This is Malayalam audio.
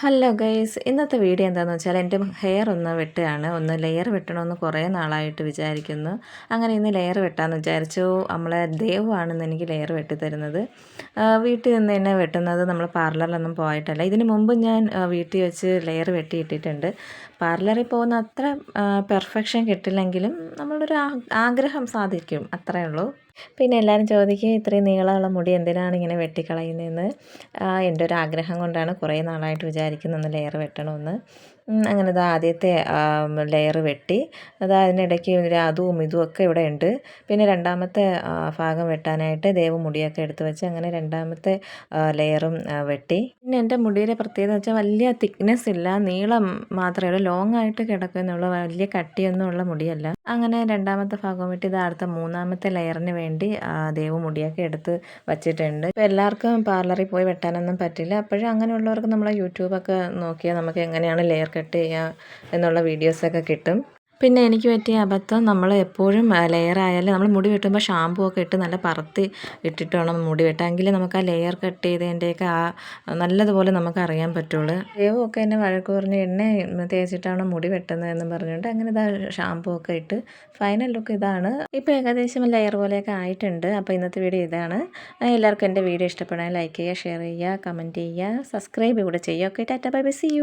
ഹലോ ഗൈസ്, ഇന്നത്തെ വീഡിയോ എന്താണെന്ന് വെച്ചാൽ എൻ്റെ ഹെയർ ഒന്ന് വെട്ടുകയാണ്. ഒന്ന് ലെയർ വെട്ടണമെന്ന് കുറേ നാളായിട്ട് വിചാരിക്കുന്നു. അങ്ങനെ ഇന്ന് ലെയർ വെട്ടാമെന്ന് വിചാരിച്ചു. നമ്മളെ ദേവുവാണെന്ന് എനിക്ക് ലെയർ വെട്ടിത്തരുന്നത്. വീട്ടിൽ നിന്ന് തന്നെ വെട്ടുന്നത്, നമ്മൾ പാർലറിലൊന്നും പോയിട്ടല്ല. ഇതിന് മുമ്പ് ഞാൻ വീട്ടിൽ വെച്ച് ലെയർ വെട്ടിയിട്ടിട്ടുണ്ട്. പാർലറിൽ പോകുന്ന അത്ര പെർഫെക്ഷൻ കിട്ടില്ലെങ്കിലും നമ്മളൊരു ആഗ്രഹം സാധിക്കും, അത്രയേ ഉള്ളൂ. പിന്നെ എല്ലാവരും ചോദിക്കും, ഇത്രയും നീളമുള്ള മുടി എന്തിനാണ് ഇങ്ങനെ വെട്ടിക്കളയുന്നതെന്ന്. എൻ്റെ ഒരു ആഗ്രഹം കൊണ്ടാണ്. കുറേ നാളായിട്ട് വിചാരിക്കുന്നു ഒന്ന് ലെയർ വെട്ടണമെന്ന്. അങ്ങനെ ആദ്യത്തെ ലെയർ വെട്ടി. അതിനിടയ്ക്ക് അതും ഇതുമൊക്കെ ഇവിടെ ഉണ്ട്. പിന്നെ രണ്ടാമത്തെ ഭാഗം വെട്ടാനായിട്ട് ദേവ് മുടിയൊക്കെ എടുത്ത് വെച്ച് അങ്ങനെ രണ്ടാമത്തെ ലെയറും വെട്ടി. പിന്നെ എൻ്റെ മുടിയുടെ പ്രത്യേകത വെച്ചാൽ വലിയ തിക്നെസ് ഇല്ല, നീളം മാത്രമേ ഉള്ളൂ. ലോങ് ആയിട്ട് കിടക്കുന്നുള്ളൂ, വലിയ കട്ടിയൊന്നും ഉള്ള മുടിയല്ല. അങ്ങനെ രണ്ടാമത്തെ ഭാഗം വെട്ടി അടുത്ത മൂന്നാമത്തെ ലെയറിന് വേണ്ടി ദേവ് മുടിയൊക്കെ എടുത്ത് വച്ചിട്ടുണ്ട്. ഇപ്പോൾ എല്ലാവർക്കും പാർലറിൽ പോയി വെട്ടാനൊന്നും പറ്റില്ല. അപ്പോഴും അങ്ങനെയുള്ളവർക്ക് നമ്മൾ യൂട്യൂബൊക്കെ നോക്കിയാൽ നമുക്ക് എങ്ങനെയാണ് ലെയർ കട്ട് ചെയ്യുക എന്നുള്ള വീഡിയോസൊക്കെ കിട്ടും. പിന്നെ എനിക്ക് പറ്റിയ അബദ്ധം, നമ്മൾ എപ്പോഴും ലെയർ ആയാലും നമ്മൾ മുടി വെട്ടുമ്പോൾ ഷാമ്പൂ ഒക്കെ ഇട്ട് നല്ല പറത്തി ഇട്ടിട്ട് വേണം മുടി വെട്ടാൻ. എങ്കിൽ നമുക്ക് ആ ലെയർ കട്ട് ചെയ്തതിൻ്റെയൊക്കെ നല്ലതുപോലെ നമുക്ക് അറിയാൻ പറ്റുള്ളൂ. ദേവമൊക്കെ എന്നെ വഴക്ക് പറഞ്ഞ് എണ്ണ തേച്ചിട്ടാണ് മുടി വെട്ടുന്നതെന്ന് പറഞ്ഞുകൊണ്ട് അങ്ങനെ ഷാമ്പൂ ഒക്കെ ഇട്ട് ഫൈനൽ ലുക്ക് ഇതാണ്. ഇപ്പോൾ ഏകദേശം ലെയർ പോലെയൊക്കെ ആയിട്ടുണ്ട്. അപ്പോൾ ഇന്നത്തെ വീഡിയോ ഇതാണ്. എല്ലാവർക്കും എൻ്റെ വീഡിയോ ഇഷ്ടപ്പെടാൻ ലൈക്ക് ചെയ്യുക, ഷെയർ ചെയ്യുക, കമൻറ്റ് ചെയ്യുക, സബ്സ്ക്രൈബ് കൂടെ ചെയ്യുക. Okay, tata bye bye, see U.